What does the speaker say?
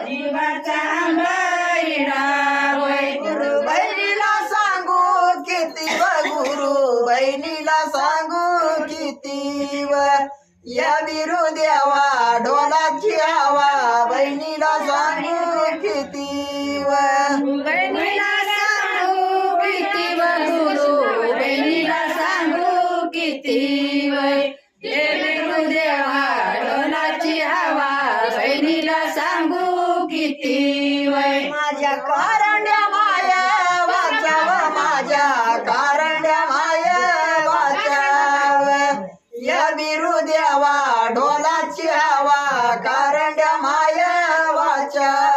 जीवाचा बैरा वै गुरु बहिणीला सांगू किती व गुरु बहिणीला सांगू किती व या बिरू देवा ढोलाची हवा बहिणीला सांगू किती व बहिणीला सांगू किती व गुरु बहिणीला सांगू किती वै ये गुरुदेवा ढोलाची हवा बहिणीला सांगू किती वै माझ्या कारंड्या माया वाचाव माझ्या कारंड्या माया वाचाव या बिरू देवा ढोलाची हवा कारंड्या माया वाचाव